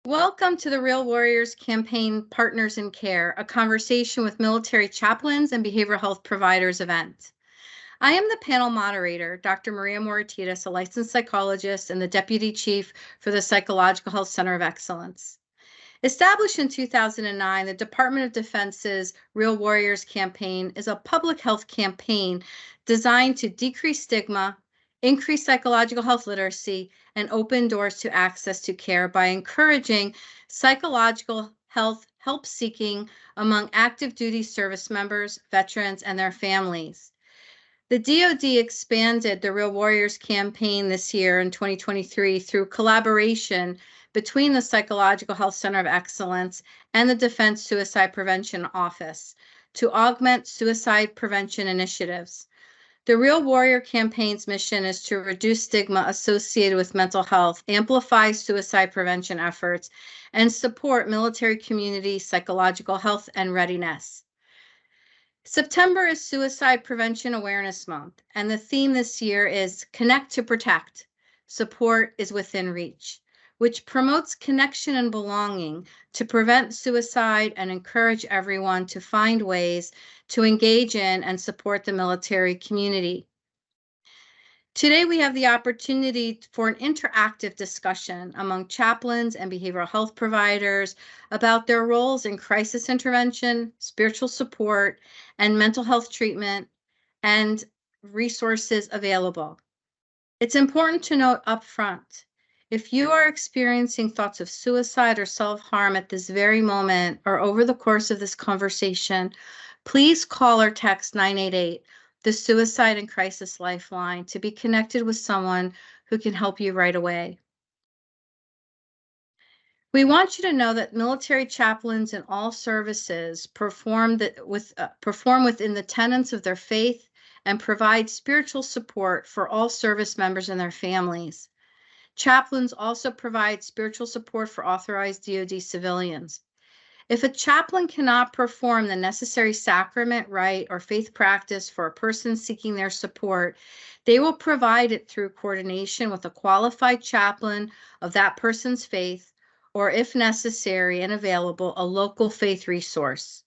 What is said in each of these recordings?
Welcome to the Real Warriors Campaign Partners in Care, a conversation with military chaplains and behavioral health providers event. I am the panel moderator, Dr. Maria Moratitas, a licensed psychologist and the Deputy Chief for the Psychological Health Center of Excellence. Established in 2009, the Department of Defense's Real Warriors Campaign is a public health campaign designed to decrease stigma, increase psychological health literacy, and open doors to access to care by encouraging psychological health help seeking among active duty service members, veterans, and their families. The DoD expanded the Real Warriors campaign this year in 2023 through collaboration between the Psychological Health Center of Excellence and the Defense Suicide Prevention Office to augment suicide prevention initiatives. The Real Warrior campaign's mission is to reduce stigma associated with mental health, amplify suicide prevention efforts, and support military community psychological health and readiness. September is Suicide Prevention Awareness Month, and the theme this year is Connect to Protect. Support is within reach, which promotes connection and belonging to prevent suicide and encourage everyone to find ways to engage in and support the military community. Today, we have the opportunity for an interactive discussion among chaplains and behavioral health providers about their roles in crisis intervention, spiritual support, and mental health treatment, and resources available. It's important to note upfront, if you are experiencing thoughts of suicide or self-harm at this very moment or over the course of this conversation, please call or text 988, the Suicide and Crisis Lifeline, to be connected with someone who can help you right away. We want you to know that military chaplains in all services perform within the tenets of their faith and provide spiritual support for all service members and their families. Chaplains also provide spiritual support for authorized DoD civilians. If a chaplain cannot perform the necessary sacrament, rite, or faith practice for a person seeking their support, they will provide it through coordination with a qualified chaplain of that person's faith, or if necessary and available, a local faith resource.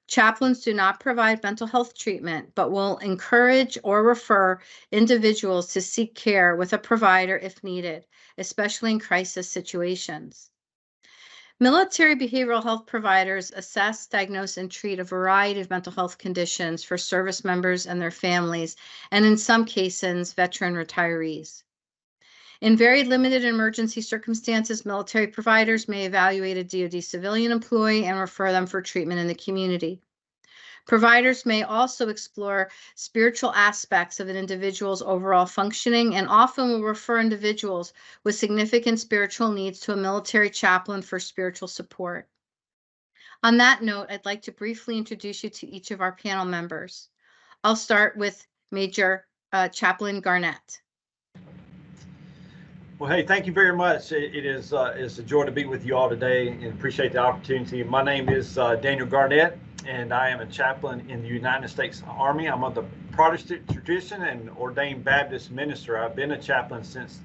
Chaplains do not provide mental health treatment, but will encourage or refer individuals to seek care with a provider if needed, especially in crisis situations. Military behavioral health providers assess, diagnose, and treat a variety of mental health conditions for service members and their families, and in some cases, veteran retirees. In very limited emergency circumstances, military providers may evaluate a DoD civilian employee and refer them for treatment in the community. Providers may also explore spiritual aspects of an individual's overall functioning and often will refer individuals with significant spiritual needs to a military chaplain for spiritual support. On that note, I'd like to briefly introduce you to each of our panel members. I'll start with Major Chaplain Garnett. Well, hey, thank you very much. It's a joy to be with you all today and appreciate the opportunity. My name is Daniel Garnett, and I am a chaplain in the United States Army. I'm of the Protestant tradition and ordained Baptist minister. I've been a chaplain since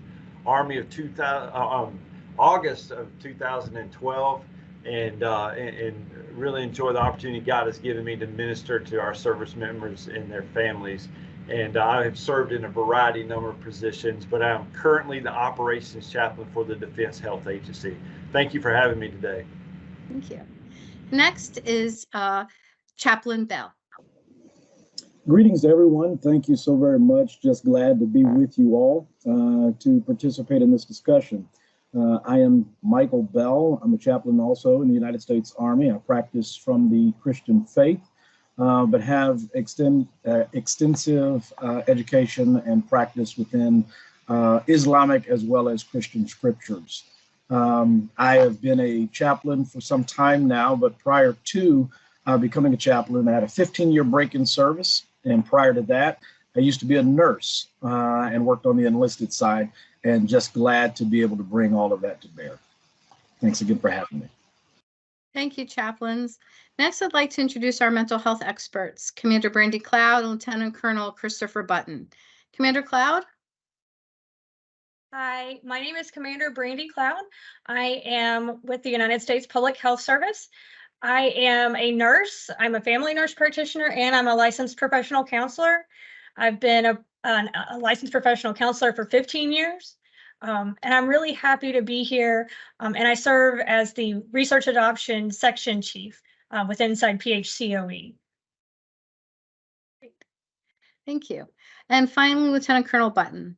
Army of August of 2012, and really enjoy the opportunity God has given me to minister to our service members and their families. And I have served in a variety number of positions, but I am currently the operations chaplain for the Defense Health Agency. Thank you for having me today. Thank you. Next is Chaplain Bell. Greetings to everyone. Thank you so very much. Just glad to be with you all to participate in this discussion. I am Michael Bell. I'm a chaplain also in the United States Army. I practice from the Christian faith, but have extensive education and practice within Islamic as well as Christian scriptures. I have been a chaplain for some time now, but prior to becoming a chaplain, I had a 15-year break in service. And prior to that, I used to be a nurse and worked on the enlisted side, and just glad to be able to bring all of that to bear. Thanks again for having me. Thank you, chaplains. Next, I'd like to introduce our mental health experts, Commander Brandy Cloud and Lieutenant Colonel Christopher Button. Commander Cloud? Hi, my name is Commander Brandy Cloud. I am with the United States Public Health Service. I am a nurse. I'm a family nurse practitioner, and I'm a licensed professional counselor. I've been a licensed professional counselor for 15 years. And I'm really happy to be here. And I serve as the Research Adoption Section Chief with inside PHCOE. Thank you. And finally, Lieutenant Colonel Button.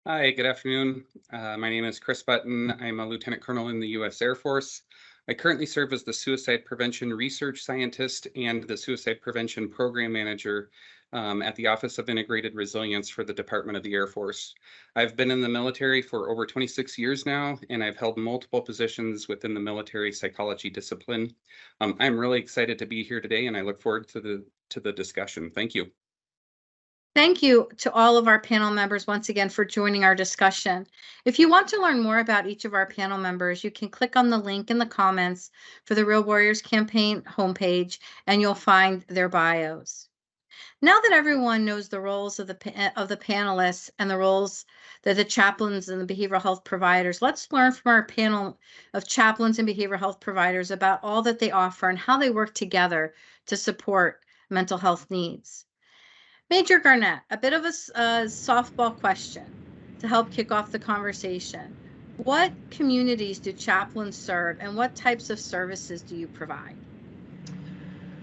Hi, good afternoon. My name is Chris Button. I'm a Lieutenant Colonel in the U.S. Air Force. I currently serve as the Suicide Prevention Research Scientist and the Suicide Prevention Program Manager at the Office of Integrated Resilience for the Department of the Air Force. I've been in the military for over 26 years now, and I've held multiple positions within the military psychology discipline. I'm really excited to be here today, and I look forward to the discussion. Thank you. Thank you to all of our panel members once again for joining our discussion. If you want to learn more about each of our panel members, you can click on the link in the comments for the Real Warriors Campaign homepage, and you'll find their bios. Now that everyone knows the roles of the panelists and the roles that the chaplains and the behavioral health providers, let's learn from our panel of chaplains and behavioral health providers about all that they offer and how they work together to support mental health needs. Major Garnett, a bit of a softball question to help kick off the conversation. What communities do chaplains serve, and what types of services do you provide?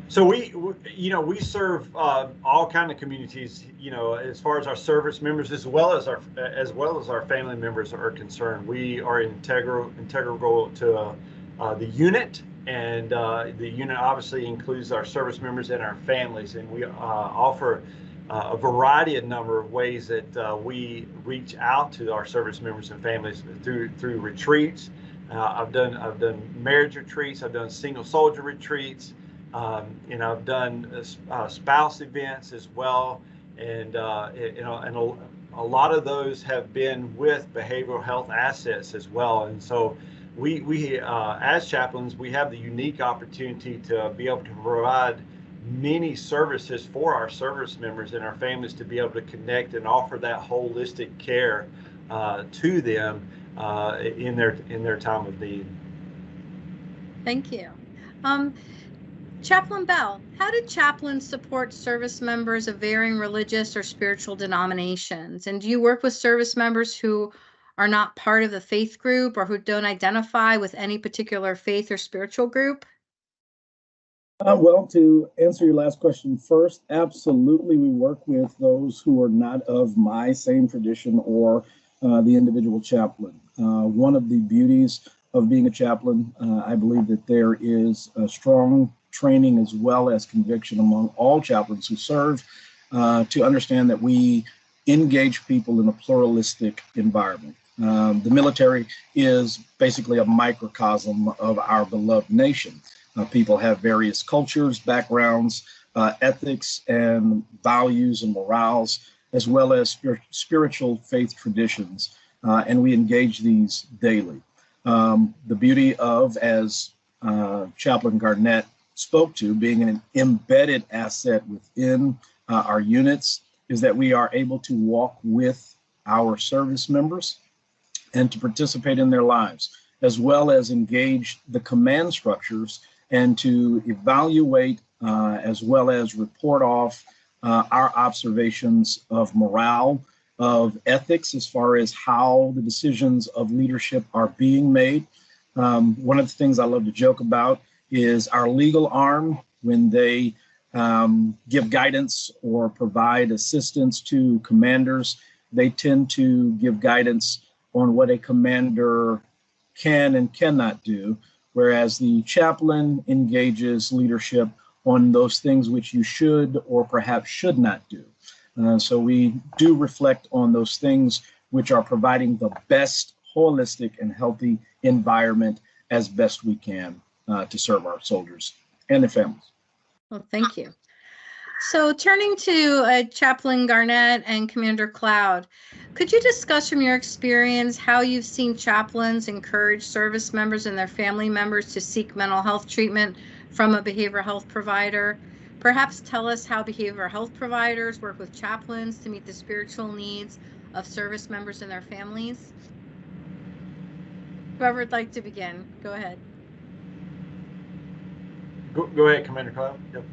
So we serve all kind of communities, as far as our service members, as well as our family members are concerned. We are integral to the unit, and the unit obviously includes our service members and our families, and we offer a variety of number of ways that we reach out to our service members and families through retreats. I've done marriage retreats. I've done single soldier retreats. And I've done spouse events as well, and a lot of those have been with behavioral health assets as well. And so we as chaplains, we have the unique opportunity to be able to provide many services for our service members and our families to be able to connect and offer that holistic care to them in their time of need. Thank you. Chaplain Bell, how do chaplains support service members of varying religious or spiritual denominations? And do you work with service members who are not part of the faith group or who don't identify with any particular faith or spiritual group? Well, to answer your last question first, absolutely, we work with those who are not of my same tradition or the individual chaplain. One of the beauties of being a chaplain, I believe that there is a strong training as well as conviction among all chaplains who serve to understand that we engage people in a pluralistic environment. The military is basically a microcosm of our beloved nation. People have various cultures, backgrounds, ethics, and values and morals, as well as spiritual faith traditions, and we engage these daily. The beauty of, as Chaplain Garnett spoke to, being an embedded asset within our units, is that we are able to walk with our service members and to participate in their lives, as well as engage the command structures and to evaluate as well as report off our observations of morale, of ethics, as far as how the decisions of leadership are being made. One of the things I love to joke about is our legal arm, when they give guidance or provide assistance to commanders, they tend to give guidance on what a commander can and cannot do, whereas the chaplain engages leadership on those things which you should or perhaps should not do. So we do reflect on those things which are providing the best holistic and healthy environment as best we can to serve our soldiers and their families. Well, thank you. So turning to Chaplain Garnett and Commander Cloud, could you discuss from your experience how you've seen chaplains encourage service members and their family members to seek mental health treatment from a behavioral health provider? Perhaps tell us how behavioral health providers work with chaplains to meet the spiritual needs of service members and their families. Whoever would like to begin, go ahead. Go ahead, Commander Cloud. Yep.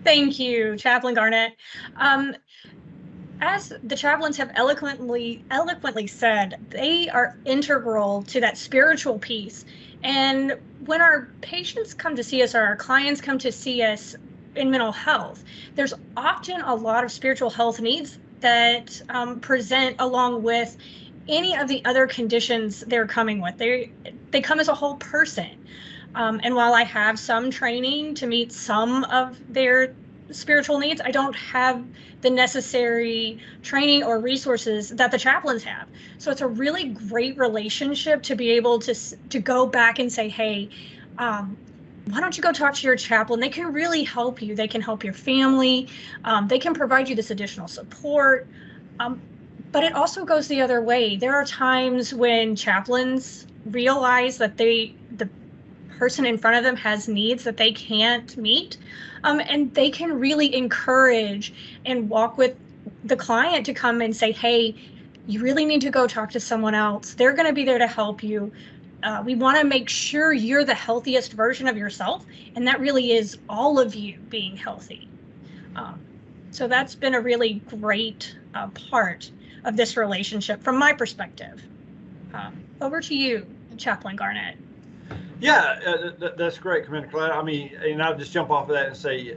Thank you, Chaplain Garnett. As the chaplains have eloquently said, they are integral to that spiritual piece. And when our patients come to see us or our clients come to see us in mental health, there's often a lot of spiritual health needs that present along with any of the other conditions they're coming with. They come as a whole person. And while I have some training to meet some of their spiritual needs, I don't have the necessary training or resources that the chaplains have. So it's a really great relationship to be able to go back and say, hey, why don't you go talk to your chaplain? They can really help you. They can help your family. They can provide you this additional support. But it also goes the other way. There are times when chaplains realize that the person in front of them has needs that they can't meet. And they can really encourage and walk with the client to come and say, hey, you really need to go talk to someone else. They're going to be there to help you. We want to make sure you're the healthiest version of yourself. And that really is all of you being healthy. So that's been a really great part of this relationship from my perspective. Over to you, Chaplain Garnett. Yeah, that's great, Commander Cloud. I mean, and I'll just jump off of that and say,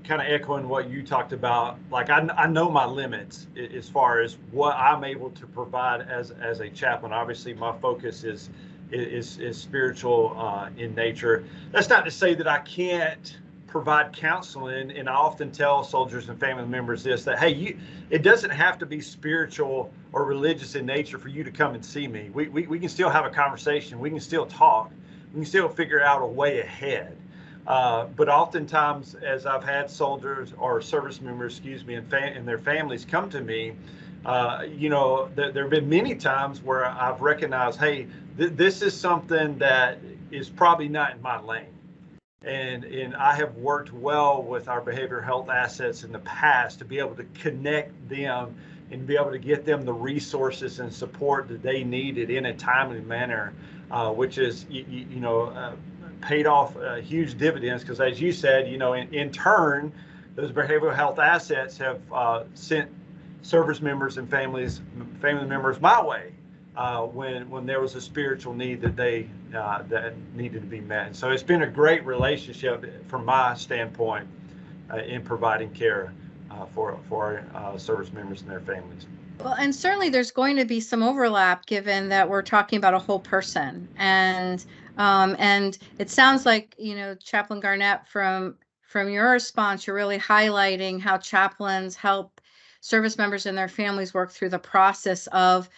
kind of echoing what you talked about, like I know my limits as far as what I'm able to provide as a chaplain. Obviously, my focus is spiritual in nature. That's not to say that I can't provide counseling, and I often tell soldiers and family members this, that hey, it doesn't have to be spiritual or religious in nature for you to come and see me. We can still have a conversation. We can still talk. We can still figure out a way ahead. But oftentimes, as I've had soldiers or service members, and their families come to me, there have been many times where I've recognized, hey, this is something that is probably not in my lane. And I have worked well with our behavioral health assets in the past to be able to connect them and be able to get them the resources and support that they needed in a timely manner, which is, paid off huge dividends. Because as you said, in turn, those behavioral health assets have sent service members and family members my way when there was a spiritual need that that needed to be met. So it's been a great relationship from my standpoint in providing care for service members and their families. Well, and certainly there's going to be some overlap given that we're talking about a whole person. And it sounds like, Chaplain Garnett, from your response, you're really highlighting how chaplains help service members and their families work through the process of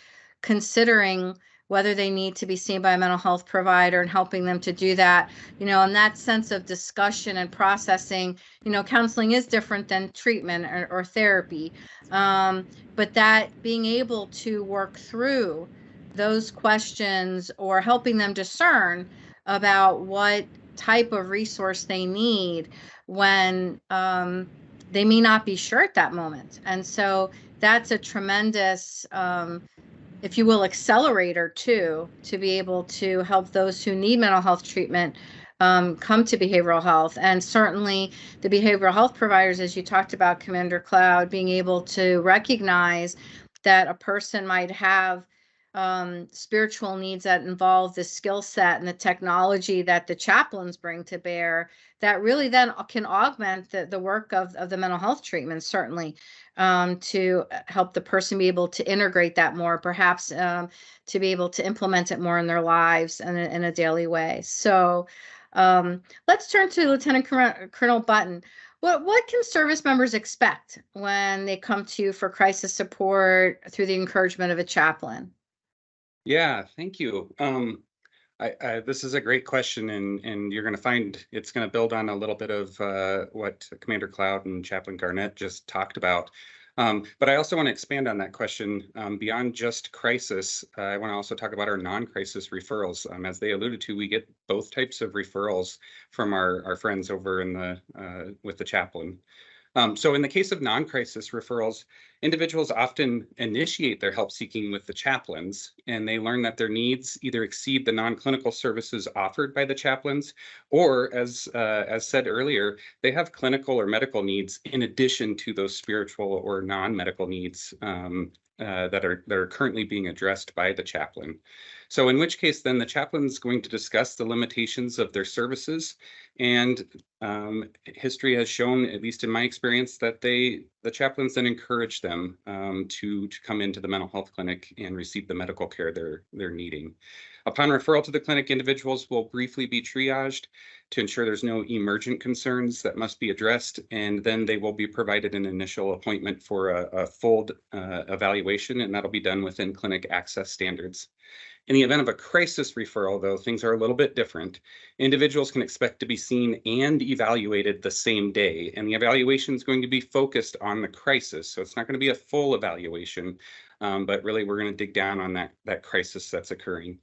considering whether they need to be seen by a mental health provider and helping them to do that, and that sense of discussion and processing. Counseling is different than treatment or therapy, but that being able to work through those questions or helping them discern about what type of resource they need when they may not be sure at that moment. And so that's a tremendous if you will, accelerator too, to be able to help those who need mental health treatment come to behavioral health. And certainly the behavioral health providers, as you talked about, Commander Cloud, being able to recognize that a person might have spiritual needs that involve the skill set and the technology that the chaplains bring to bear, that really then can augment the work of the mental health treatment, certainly, to help the person be able to integrate that more, perhaps to be able to implement it more in their lives in a daily way. So let's turn to Lieutenant Colonel Button. What can service members expect when they come to you for crisis support through the encouragement of a chaplain? Yeah, thank you. This is a great question, and you're going to find it's going to build on a little bit of what Commander Cloud and Chaplain Garnett just talked about. But I also want to expand on that question beyond just crisis. I want to also talk about our non-crisis referrals. As they alluded to, we get both types of referrals from our friends over in with the chaplain. So in the case of non-crisis referrals, individuals often initiate their help seeking with the chaplains, and they learn that their needs either exceed the non-clinical services offered by the chaplains, or as said earlier, they have clinical or medical needs in addition to those spiritual or non-medical needs that are currently being addressed by the chaplain. So in which case then the chaplain is going to discuss the limitations of their services, and history has shown, at least in my experience, that the chaplains then encourage them to come into the mental health clinic and receive the medical care they're needing. Upon referral to the clinic, individuals will briefly be triaged to ensure there's no emergent concerns that must be addressed, and then they will be provided an initial appointment for a full evaluation, and that'll be done within clinic access standards. In the event of a crisis referral, though, things are a little bit different. Individuals can expect to be seen and evaluated the same day, and the evaluation is going to be focused on the crisis. So it's not going to be a full evaluation, but really we're going to dig down on that crisis that's occurring.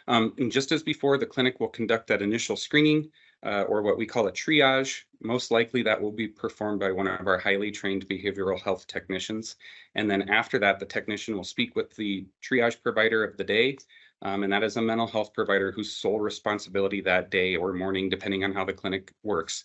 And just as before, the clinic will conduct that initial screening, or what we call a triage. Most likely that will be performed by one of our highly trained behavioral health technicians. And then after that, the technician will speak with the triage provider of the day. And that is a mental health provider whose sole responsibility that day or morning, depending on how the clinic works,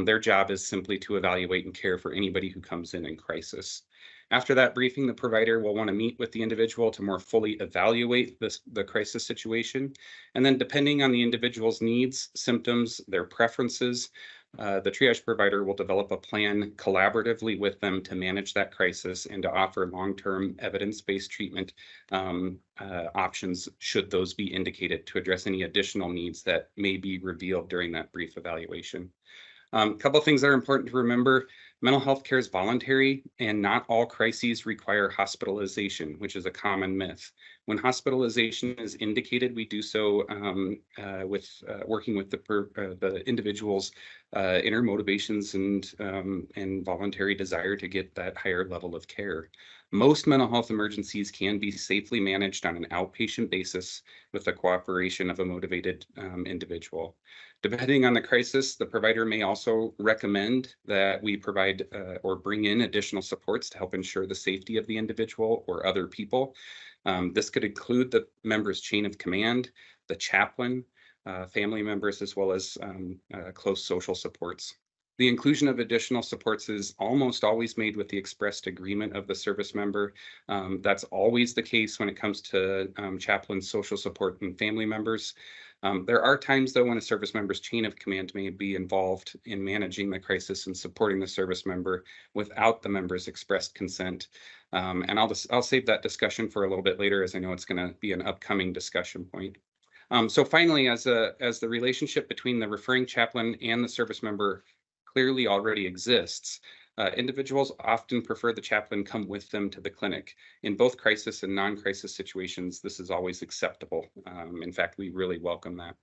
their job is simply to evaluate and care for anybody who comes in crisis. After that briefing, the provider will want to meet with the individual to more fully evaluate the crisis situation. And then depending on the individual's needs, symptoms, their preferences, the triage provider will develop a plan collaboratively with them to manage that crisis and to offer long-term evidence-based treatment options should those be indicated to address any additional needs that may be revealed during that brief evaluation. A couple of things that are important to remember. Mental health care is voluntary, and not all crises require hospitalization, which is a common myth. When hospitalization is indicated, we do so with working with the individual's inner motivations and voluntary desire to get that higher level of care. Most mental health emergencies can be safely managed on an outpatient basis with the cooperation of a motivated individual. Depending on the crisis, the provider may also recommend that we provide or bring in additional supports to help ensure the safety of the individual or other people. This could include the member's chain of command, the chaplain, family members, as well as close social supports. The inclusion of additional supports is almost always made with the expressed agreement of the service member. That's always the case when it comes to chaplain, social support, and family members. There are times, though, when a service member's chain of command may be involved in managing the crisis and supporting the service member without the member's expressed consent. And I'll save that discussion for a little bit later, as I know it's going to be an upcoming discussion point. So finally, as the relationship between the referring chaplain and the service member clearly already exists, individuals often prefer the chaplain come with them to the clinic. In both crisis and non-crisis situations, this is always acceptable. In fact, we really welcome that.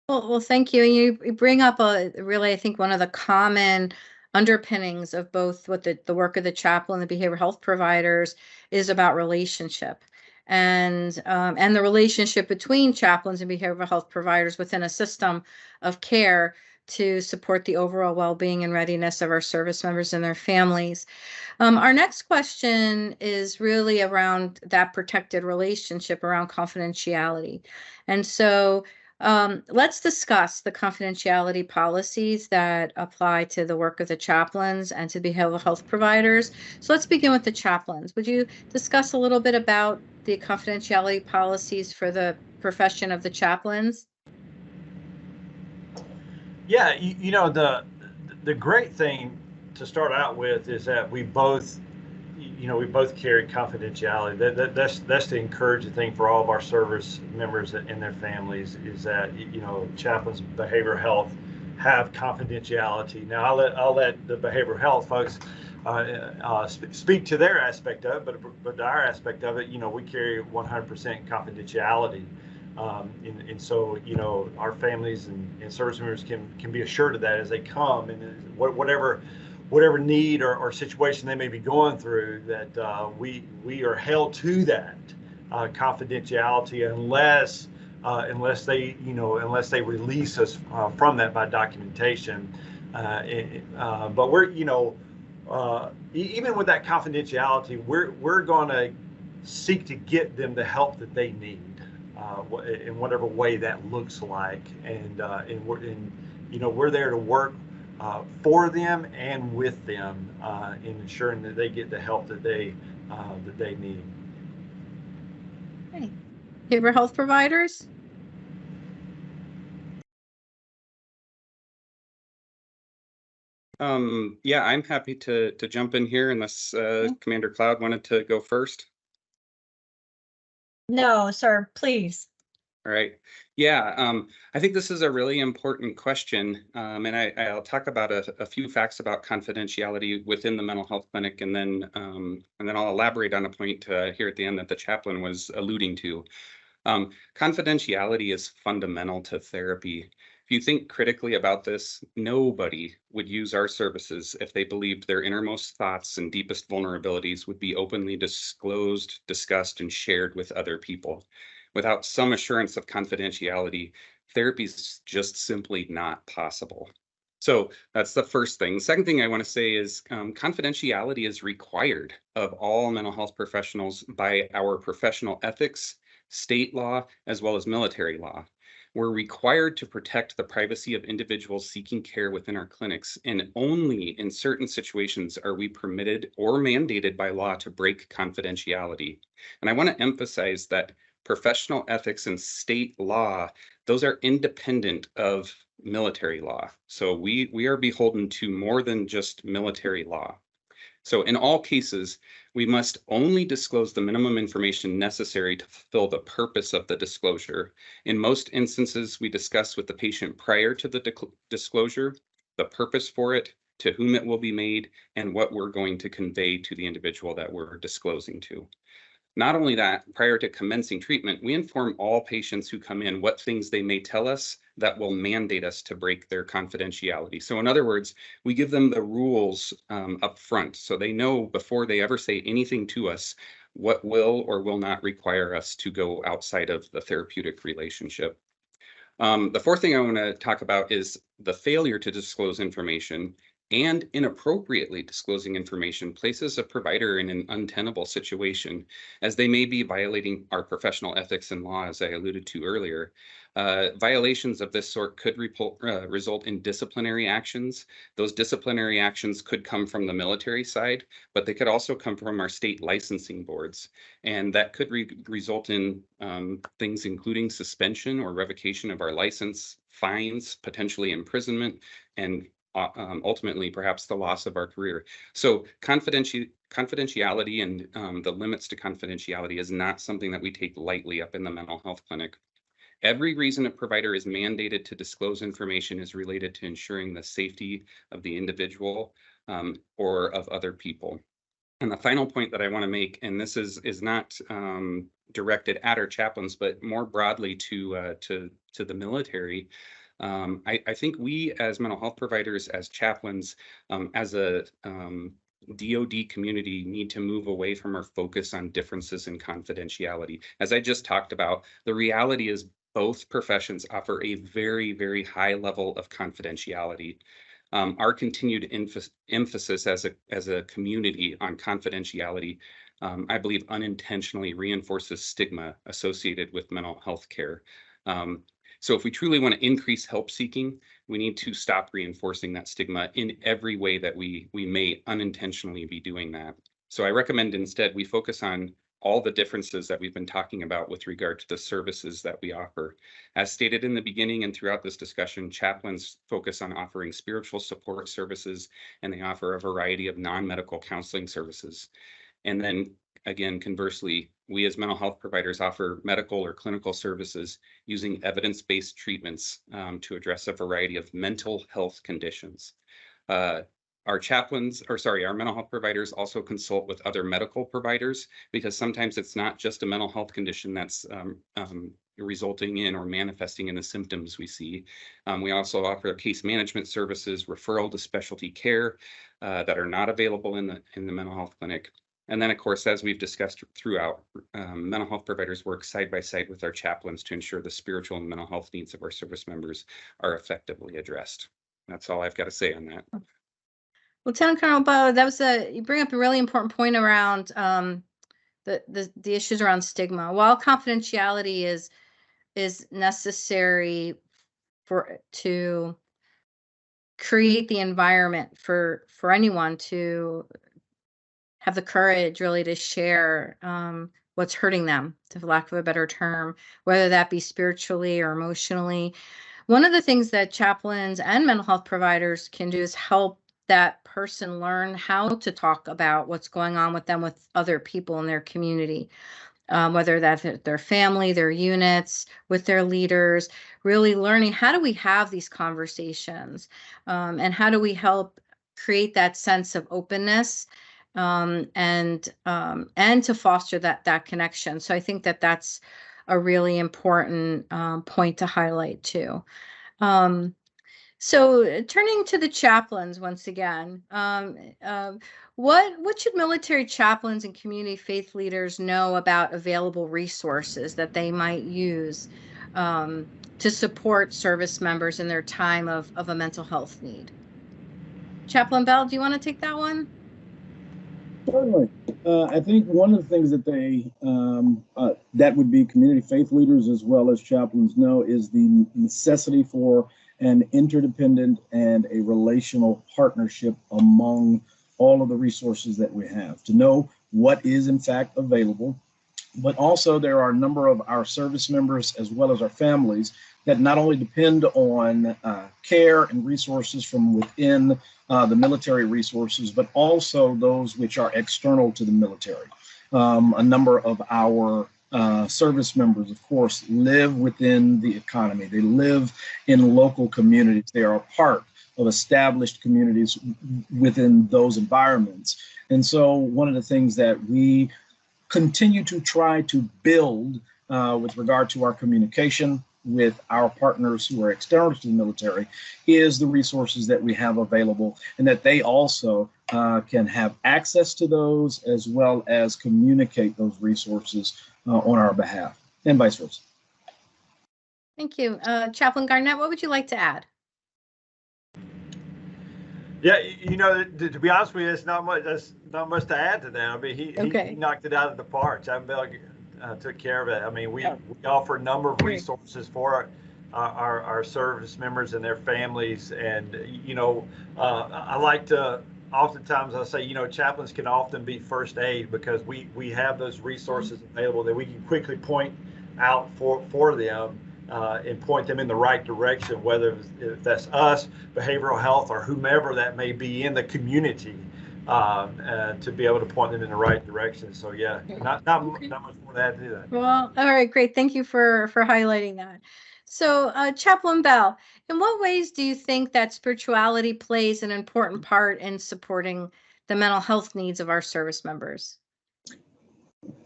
Well, thank you. And you bring up really, I think, one of the common underpinnings of both what the work of the chaplain and the behavioral health providers is about relationship. And the relationship between chaplains and behavioral health providers within a system of care to support the overall well-being and readiness of our service members and their families. Our next question is really around that protected relationship around confidentiality. And so let's discuss the confidentiality policies that apply to the work of the chaplains and to behavioral health providers. So let's begin with the chaplains. Would you discuss a little bit about the confidentiality policies for the profession of the chaplains? Yeah, you know, the great thing to start out with is that we both carry confidentiality. That's the encouraging thing for all of our service members and their families, is that, you know, chaplains, behavioral health have confidentiality. Now I'll let the behavioral health folks speak to their aspect of it, but our aspect of it, you know, we carry 100% confidentiality. And so, you know, our families and service members can be assured of that as they come, and whatever need or situation they may be going through, that we are held to that confidentiality unless they release us from that by documentation. But we're, even with that confidentiality, we're going to seek to get them the help that they need, in whatever way that looks like, and we're there to work for them and with them in ensuring that they get the help that they need. Okay. Behavioral health providers? Yeah, I'm happy to jump in here unless Commander Cloud wanted to go first. No, sir, please. All right. Yeah, I think this is a really important question, and I'll talk about a few facts about confidentiality within the mental health clinic, and then I'll elaborate on a point here at the end that the chaplain was alluding to. Confidentiality is fundamental to therapy. If you think critically about this, nobody would use our services if they believed their innermost thoughts and deepest vulnerabilities would be openly disclosed, discussed, and shared with other people. Without some assurance of confidentiality, therapy is just simply not possible. So that's the first thing. The second thing I want to say is confidentiality is required of all mental health professionals by our professional ethics, state law, as well as military law. We're required to protect the privacy of individuals seeking care within our clinics, and only in certain situations are we permitted or mandated by law to break confidentiality. And I want to emphasize that professional ethics and state law, those are independent of military law. So we are beholden to more than just military law. So in all cases, we must only disclose the minimum information necessary to fulfill the purpose of the disclosure. In most instances, we discuss with the patient prior to the disclosure, the purpose for it, to whom it will be made, and what we're going to convey to the individual that we're disclosing to. Not only that, prior to commencing treatment, we inform all patients who come in what things they may tell us that will mandate us to break their confidentiality. So in other words, we give them the rules up front, so they know before they ever say anything to us what will or will not require us to go outside of the therapeutic relationship. The fourth thing I want to talk about is the failure to disclose information and inappropriately disclosing information places a provider in an untenable situation, as they may be violating our professional ethics and law, as I alluded to earlier. Violations of this sort could result in disciplinary actions. Those disciplinary actions could come from the military side, but they could also come from our state licensing boards. And that could result in things including suspension or revocation of our license, fines, potentially imprisonment, and ultimately perhaps the loss of our career. So confidentiality and the limits to confidentiality is not something that we take lightly up in the mental health clinic. Every reason a provider is mandated to disclose information is related to ensuring the safety of the individual or of other people. And the final point that I want to make, and this is not directed at our chaplains, but more broadly to the military. I think we as mental health providers, as chaplains, as a DoD community need to move away from our focus on differences in confidentiality. As I just talked about, the reality is both professions offer a very, very high level of confidentiality. Our continued emphasis as a community on confidentiality, I believe, unintentionally reinforces stigma associated with mental health care. So if we truly want to increase help seeking, we need to stop reinforcing that stigma in every way that we may unintentionally be doing that. So I recommend instead we focus on all the differences that we've been talking about with regard to the services that we offer. As stated in the beginning and throughout this discussion, chaplains focus on offering spiritual support services, and they offer a variety of non-medical counseling services. And then again, conversely, we as mental health providers offer medical or clinical services using evidence-based treatments to address a variety of mental health conditions. Our mental health providers also consult with other medical providers, because sometimes it's not just a mental health condition that's resulting in or manifesting in the symptoms we see. We also offer case management services, referral to specialty care that are not available in the mental health clinic. And then, of course, as we've discussed throughout, mental health providers work side by side with our chaplains to ensure the spiritual and mental health needs of our service members are effectively addressed. That's all I've got to say on that. Lieutenant Colonel Bo, you bring up a really important point around the issues around stigma. While confidentiality is necessary to create the environment for anyone to have the courage really to share what's hurting them, to lack of a better term, whether that be spiritually or emotionally. One of the things that chaplains and mental health providers can do is help that person learn how to talk about what's going on with them with other people in their community, whether that's their family, their units, with their leaders, really learning how do we have these conversations, and how do we help create that sense of openness, and to foster that connection. So I think that's a really important point to highlight too. So turning to the chaplains once again, what should military chaplains and community faith leaders know about available resources that they might use to support service members in their time of a mental health need? Chaplain Bell, do you want to take that one? Certainly. I think one of the things that that would be community faith leaders as well as chaplains know is the necessity for an interdependent and a relational partnership among all of the resources that we have, to know what is in fact available. But also there are a number of our service members as well as our families that not only depend on care and resources from within the military resources, but also those which are external to the military. A number of our service members, of course, live within the economy. They live in local communities. They are a part of established communities within those environments. And so one of the things that we continue to try to build with regard to our communication with our partners who are external to the military is the resources that we have available, and that they also can have access to those as well as communicate those resources on our behalf, and vice versa. Thank you. Chaplain Garnett, what would you like to add? Yeah, to be honest with you, it's not much. That's not much to add to that. I mean, he knocked it out of the park. Chaplain Bell took care of it. I mean, we offer a number of resources for our service members and their families. And I like to. Oftentimes, I say, chaplains can often be first aid because we have those resources available that we can quickly point out for them. And point them in the right direction, whether if that's us, behavioral health, or whomever that may be in the community, to be able to point them in the right direction. So yeah, not much more to add to that. Well, all right, great. Thank you for highlighting that. So, Chaplain Bell, in what ways do you think that spirituality plays an important part in supporting the mental health needs of our service members?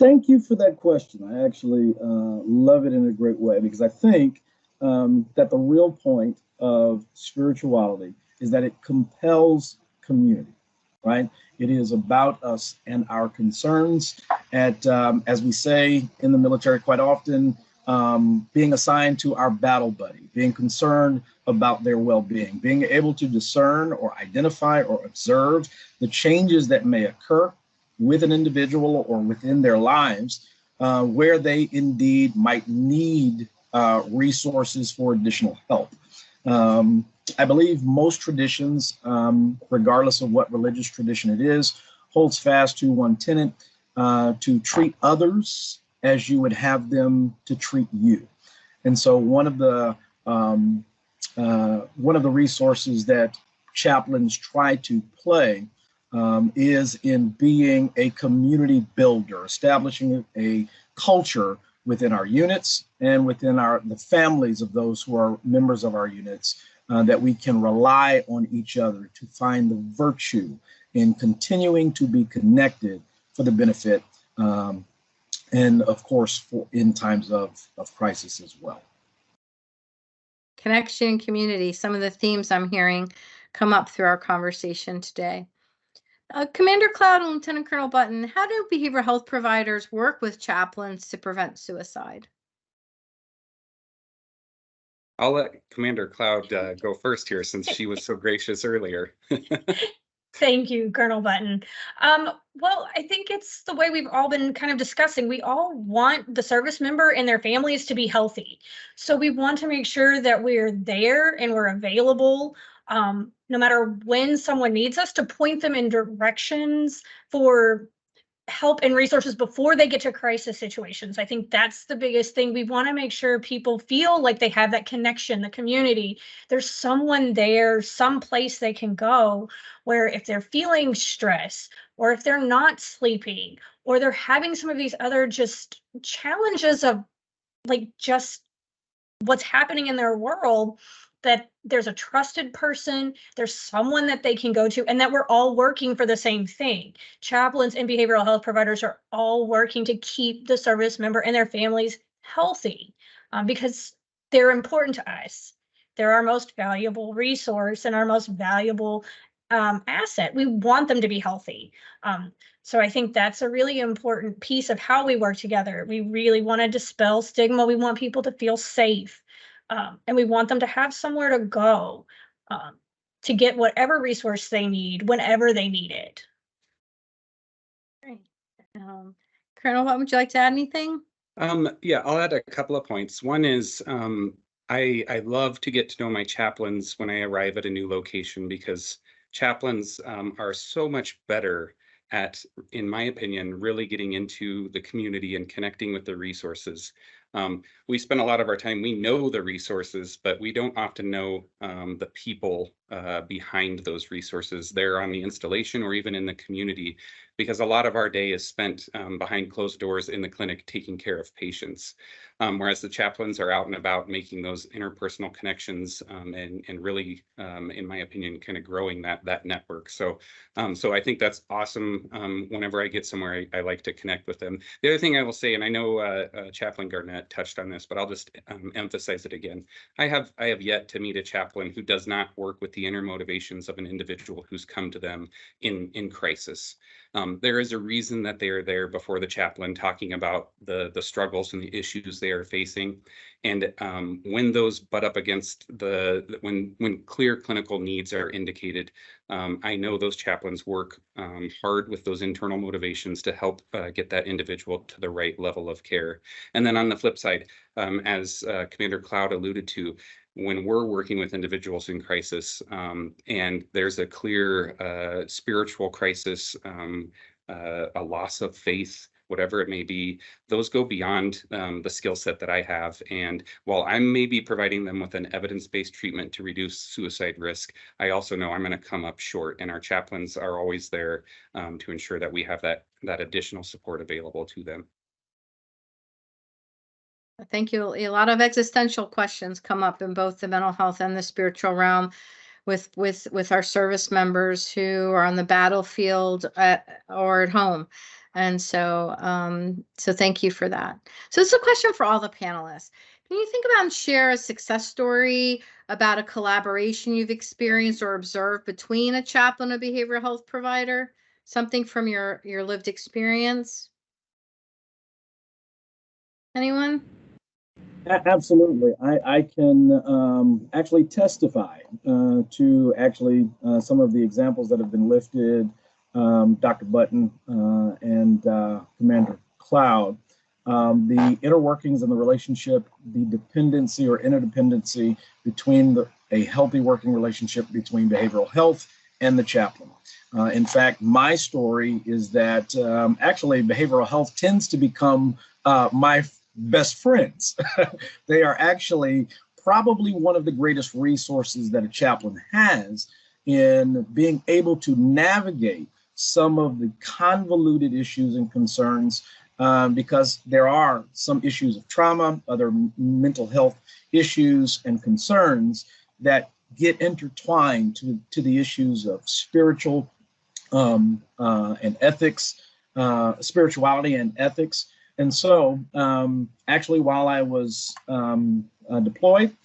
Thank you for that question. I actually love it in a great way, because I think that the real point of spirituality is that it compels community, right? It is about us and our concerns as we say in the military quite often, being assigned to our battle buddy, being concerned about their well-being, being able to discern or identify or observe the changes that may occur with an individual or within their lives, where they indeed might need resources for additional help. I believe most traditions, regardless of what religious tradition it is, holds fast to one tenet, to treat others as you would have them to treat you. And so one of the resources that chaplains try to play is in being a community builder, establishing a culture within our units and within the families of those who are members of our units, that we can rely on each other to find the virtue in continuing to be connected for the benefit, and of course in times of crisis as well. Connection and community, some of the themes I'm hearing come up through our conversation today. Commander Cloud and Lieutenant Colonel Button, how do behavioral health providers work with chaplains to prevent suicide? I'll let Commander Cloud go first here since she was so gracious earlier. Thank you, Colonel Button. Well, I think it's the way we've all been kind of discussing. We all want the service member and their families to be healthy. So we want to make sure that we're there and we're available, no matter when someone needs us, to point them in directions for help and resources before they get to crisis situations. I think that's the biggest thing. We want to make sure people feel like they have that connection, the community. There's someone there, some place they can go where if they're feeling stress or if they're not sleeping or they're having some of these other just challenges of like just what's happening in their world, that there's a trusted person, there's someone that they can go to, and that we're all working for the same thing. Chaplains and behavioral health providers are all working to keep the service member and their families healthy, because they're important to us. They're our most valuable resource and our most valuable asset. We want them to be healthy. So I think that's a really important piece of how we work together. We really want to dispel stigma. We want people to feel safe. And we want them to have somewhere to go to get whatever resource they need whenever they need it. Great. Colonel, what would you like to add anything? Yeah, I'll add a couple of points. One is I love to get to know my chaplains when I arrive at a new location, because chaplains are so much better at, in my opinion, really getting into the community and connecting with the resources. We spend a lot of our time, we know the resources, but we don't often know the people behind those resources there on the installation or even in the community, because a lot of our day is spent behind closed doors in the clinic taking care of patients, whereas the chaplains are out and about making those interpersonal connections and really, in my opinion, kind of growing that network. So I think that's awesome. Whenever I get somewhere, I like to connect with them. The other thing I will say, and I know Chaplain Garnett touched on this, but I'll just emphasize it again. I have yet to meet a chaplain who does not work with the inner motivations of an individual who's come to them in crisis. There is a reason that they are there before the chaplain, talking about the struggles and the issues they are facing. And when those butt up against when clear clinical needs are indicated, I know those chaplains work hard with those internal motivations to help get that individual to the right level of care. And then on the flip side, as Commander Cloud alluded to, when we're working with individuals in crisis and there's a clear spiritual crisis, a loss of faith, whatever it may be, those go beyond the skill set that I have. And while I'm maybe providing them with an evidence-based treatment to reduce suicide risk, I also know I'm going to come up short, and our chaplains are always there to ensure that we have that additional support available to them. Thank you. A lot of existential questions come up in both the mental health and the spiritual realm with our service members who are on the battlefield or at home. And so thank you for that. So it's a question for all the panelists. Can you think about and share a success story about a collaboration you've experienced or observed between a chaplain and a behavioral health provider? Something from your lived experience? Anyone? Absolutely. I can actually testify to actually some of the examples that have been lifted, Dr. Button and Commander Cloud. The inner workings and the relationship, the dependency or interdependency between a healthy working relationship between behavioral health and the chaplain. In fact, my story is that actually behavioral health tends to become my best friends. They are actually probably one of the greatest resources that a chaplain has in being able to navigate some of the convoluted issues and concerns, because there are some issues of trauma, other mental health issues and concerns that get intertwined to the issues of spiritual and ethics, spirituality and ethics. And so actually, while I was deployed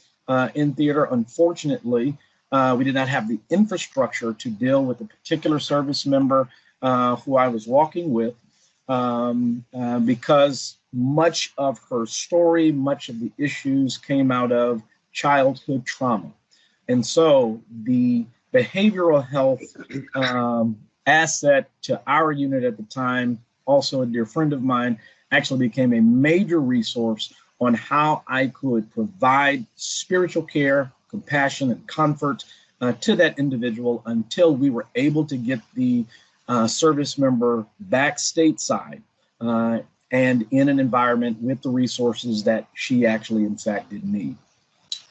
in theater, unfortunately, we did not have the infrastructure to deal with a particular service member who I was walking with, because much of her story, much of the issues came out of childhood trauma. And so the behavioral health asset to our unit at the time, also a dear friend of mine, actually became a major resource on how I could provide spiritual care, compassion, and comfort to that individual until we were able to get the service member back stateside and in an environment with the resources that she actually, in fact, did need.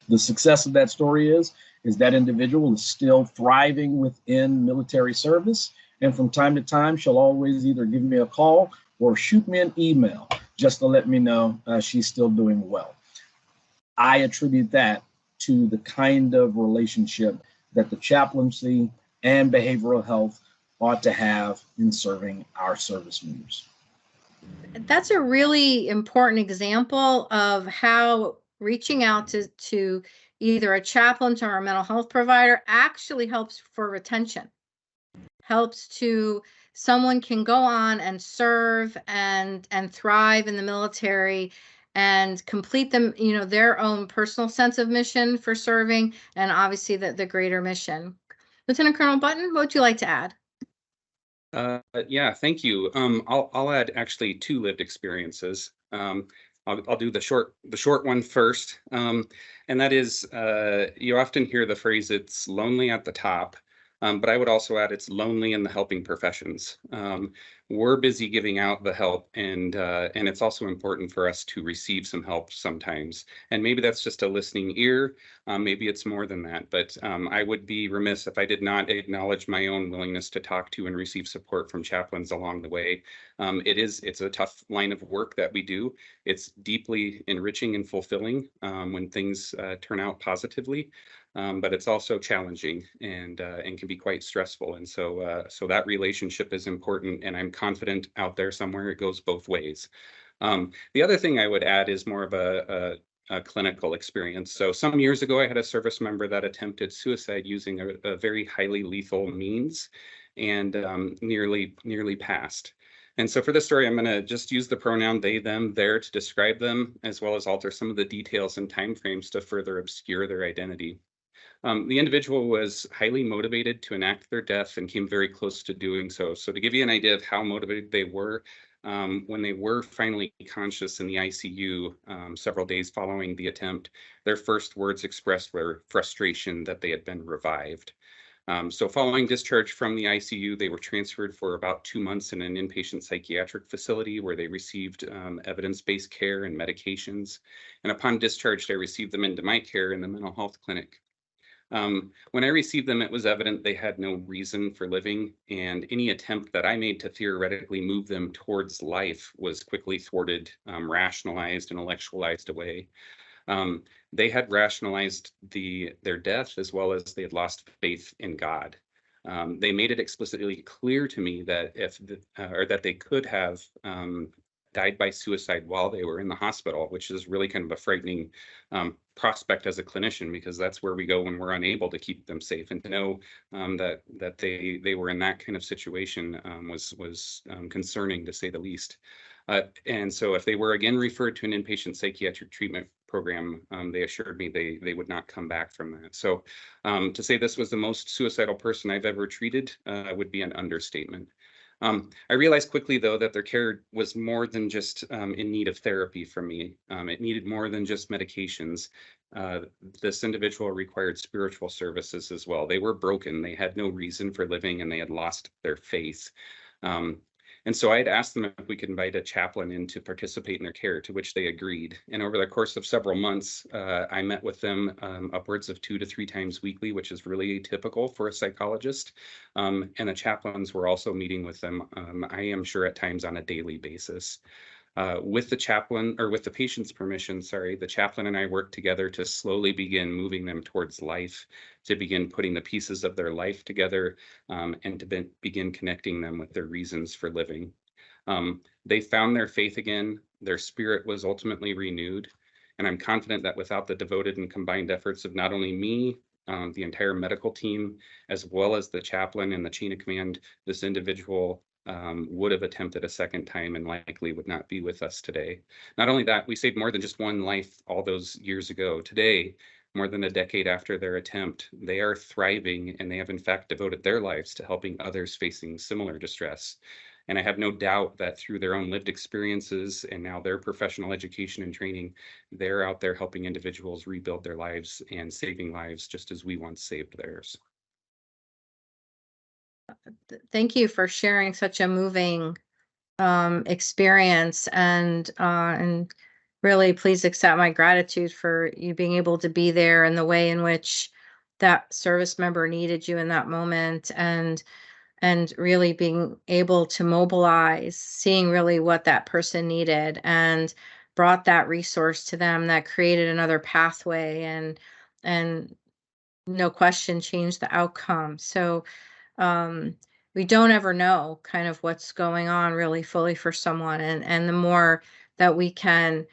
The success of that story is that individual is still thriving within military service. And from time to time, she'll always either give me a call or shoot me an email just to let me know she's still doing well. I attribute that to the kind of relationship that the chaplaincy and behavioral health ought to have in serving our service members. That's a really important example of how reaching out to either a chaplain or a mental health provider actually helps for retention, helps to someone can go on and serve and thrive in the military and complete them, their own personal sense of mission for serving, and obviously the greater mission. Lieutenant Colonel Button, what would you like to add? Yeah, thank you. I'll add actually 2 lived experiences. I'll do the short one first, and that is you often hear the phrase "it's lonely at the top," but I would also add it's lonely in the helping professions. We're busy giving out the help, and it's also important for us to receive some help sometimes. And maybe that's just a listening ear. Maybe it's more than that. But I would be remiss if I did not acknowledge my own willingness to talk to and receive support from chaplains along the way. It's a tough line of work that we do. It's deeply enriching and fulfilling when things turn out positively. But it's also challenging and can be quite stressful. And so that relationship is important, and I'm confident out there somewhere it goes both ways. The other thing I would add is more of a clinical experience. So some years ago, I had a service member that attempted suicide using a very highly lethal means and nearly passed. And so for this story, I'm going to just use the pronoun they, them, their to describe them, as well as alter some of the details and timeframes to further obscure their identity. The individual was highly motivated to enact their death and came very close to doing so. So to give you an idea of how motivated they were, when they were finally conscious in the ICU several days following the attempt, their first words expressed were frustration that they had been revived. So following discharge from the ICU, they were transferred for about 2 months in an inpatient psychiatric facility where they received evidence-based care and medications. And upon discharge, I received them into my care in the mental health clinic. When I received them, it was evident they had no reason for living, and any attempt that I made to theoretically move them towards life was quickly thwarted, rationalized, and intellectualized away. They had rationalized their death as well as they had lost faith in God. They made it explicitly clear to me that that they could have died by suicide while they were in the hospital, which is really kind of a frightening prospect as a clinician, because that's where we go when we're unable to keep them safe. And to know that they were in that kind of situation was concerning, to say the least. And so if they were again referred to an inpatient psychiatric treatment program, they assured me they would not come back from that. So to say this was the most suicidal person I've ever treated would be an understatement. I realized quickly, though, that their care was more than just in need of therapy from me. It needed more than just medications. This individual required spiritual services as well. They were broken. They had no reason for living, and they had lost their faith. And so I had asked them if we could invite a chaplain in to participate in their care, to which they agreed. And over the course of several months, I met with them upwards of 2 to 3 times weekly, which is really atypical for a psychologist. And the chaplains were also meeting with them, I am sure at times on a daily basis. With the patient's permission, the chaplain and I worked together to slowly begin moving them towards life, to begin putting the pieces of their life together, and to begin connecting them with their reasons for living. They found their faith again, their spirit was ultimately renewed, and I'm confident that without the devoted and combined efforts of not only me, the entire medical team, as well as the chaplain and the chain of command, this individual would have attempted a second time and likely would not be with us today. Not only that, we saved more than just one life all those years ago. Today, more than a decade after their attempt, they are thriving, and they have in fact devoted their lives to helping others facing similar distress. And I have no doubt that through their own lived experiences and now their professional education and training, they're out there helping individuals rebuild their lives and saving lives just as we once saved theirs. Thank you for sharing such a moving experience, and really please accept my gratitude for you being able to be there in the way in which that service member needed you in that moment, and really being able to mobilize, seeing really what that person needed, and brought that resource to them that created another pathway, and no question changed the outcome. So we don't ever know kind of what's going on really fully for someone, and the more that we can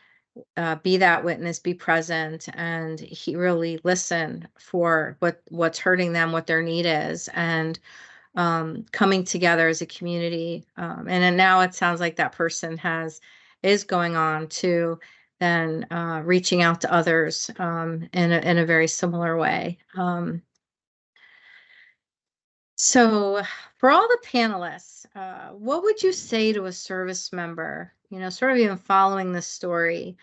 be that witness, be present, and really listen for what's hurting them, what their need is, and coming together as a community. And then now it sounds like that person is going on to then reaching out to others in a very similar way. So for all the panelists, what would you say to a service member, sort of even following this story?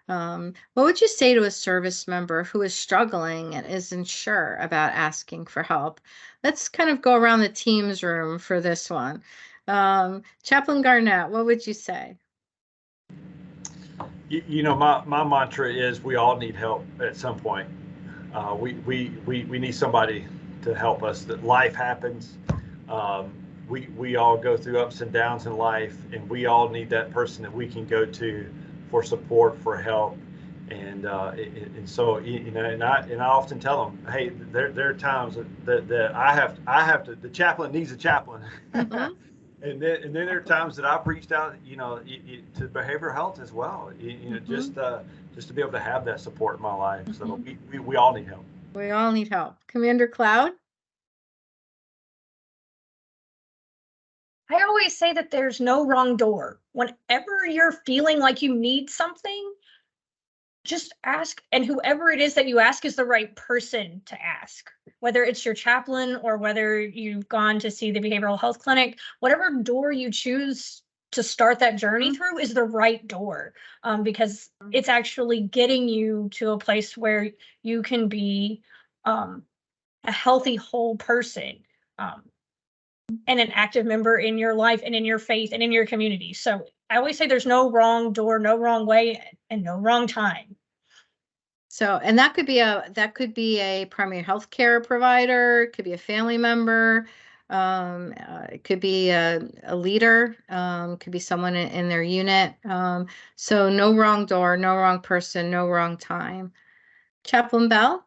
What would you say to a service member who is struggling and isn't sure about asking for help? Let's kind of go around the team's room for this one. Chaplain Garnett, what would you say? My mantra is we all need help at some point. We need somebody to help us. That life happens. We all go through ups and downs in life, and we all need that person that we can go to for support, for help, and so and I often tell them, hey, there are times that I have to. The chaplain needs a chaplain. Mm-hmm. And then there are times that I've reached out, to behavioral health as well, mm-hmm. just to be able to have that support in my life. Mm-hmm. So we all need help. We all need help. Commander Cloud? I always say that there's no wrong door. Whenever you're feeling like you need something, just ask, and whoever it is that you ask is the right person to ask. Whether it's your chaplain or whether you've gone to see the behavioral health clinic, whatever door you choose to start that journey through is the right door, because it's actually getting you to a place where you can be a healthy, whole person, and an active member in your life and in your faith and in your community. So I always say there's no wrong door, no wrong way, and no wrong time. So, and that could be a primary health care provider, it could be a family member, it could be a leader, could be someone in their unit. So no wrong door, no wrong person, no wrong time. Chaplain Bell?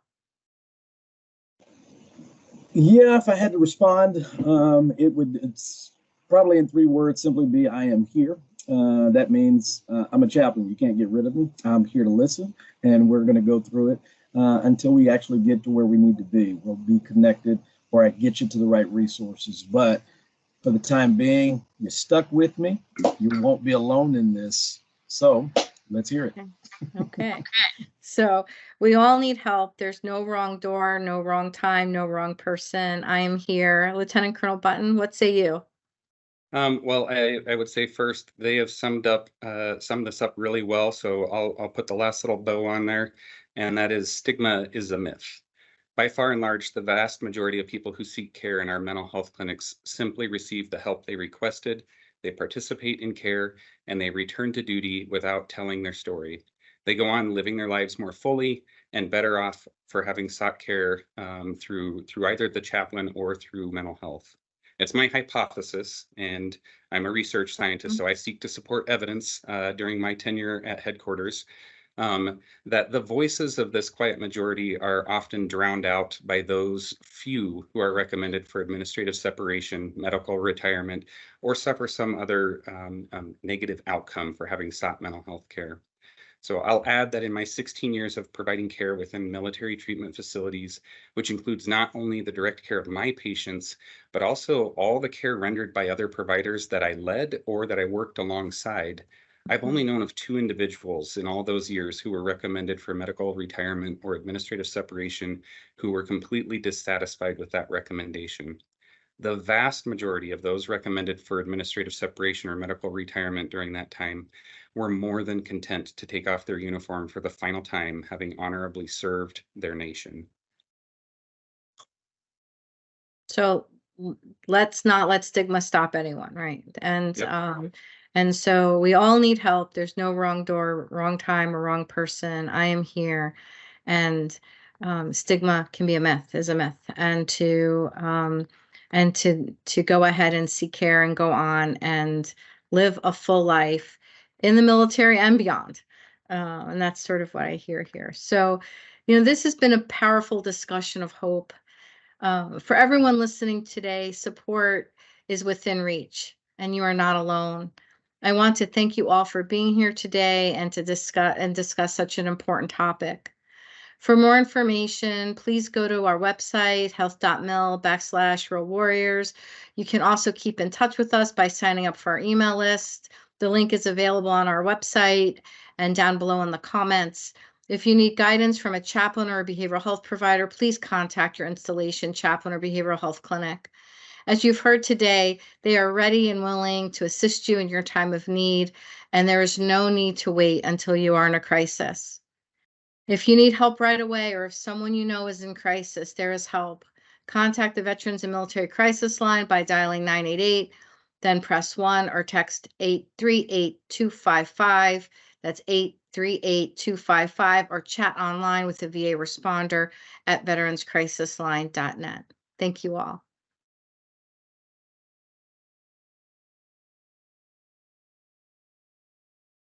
Yeah, if I had to respond, it's probably in 3 words, simply be, I am here. That means I'm a chaplain. You can't get rid of me. I'm here to listen, and we're going to go through it until we actually get to where we need to be. We'll be connected, or I get you to the right resources. But for the time being, you're stuck with me. You won't be alone in this. So let's hear it. Okay. So we all need help. There's no wrong door, no wrong time, no wrong person. I am here. Lieutenant Colonel Button, what say you? Well, I would say first, they have summed this up really well. So I'll put the last little bow on there, and that is stigma is a myth. By far and large, the vast majority of people who seek care in our mental health clinics simply receive the help they requested, they participate in care, and they return to duty without telling their story. They go on living their lives more fully and better off for having sought care through either the chaplain or through mental health. It's my hypothesis, and I'm a research scientist, so I seek to support evidence during my tenure at headquarters, that the voices of this quiet majority are often drowned out by those few who are recommended for administrative separation, medical retirement, or suffer some other negative outcome for having sought mental health care. So I'll add that in my 16 years of providing care within military treatment facilities, which includes not only the direct care of my patients, but also all the care rendered by other providers that I led or that I worked alongside, I've only known of 2 individuals in all those years who were recommended for medical retirement or administrative separation who were completely dissatisfied with that recommendation. The vast majority of those recommended for administrative separation or medical retirement during that time were more than content to take off their uniform for the final time, having honorably served their nation. So let's not let stigma stop anyone, right? Yep. And so we all need help. There's no wrong door, wrong time, or wrong person. I am here, and stigma can be a myth, is a myth, and to go ahead and seek care and go on and live a full life in the military and beyond. And that's sort of what I hear here. So, this has been a powerful discussion of hope. For everyone listening today, support is within reach, and you are not alone. I want to thank you all for being here today and to discuss such an important topic. For more information, please go to our website, health.mil/Real Warriors. You can also keep in touch with us by signing up for our email list. The link is available on our website and down below in the comments. If you need guidance from a chaplain or a behavioral health provider, please contact your installation chaplain or behavioral health clinic. As you've heard today, they are ready and willing to assist you in your time of need, and there is no need to wait until you are in a crisis. If you need help right away, or if someone you know is in crisis, there is help. Contact the Veterans and Military Crisis Line by dialing 988, then press 1 or text 838-255. That's 838-255, or chat online with the VA responder at veteranscrisisline.net. Thank you all.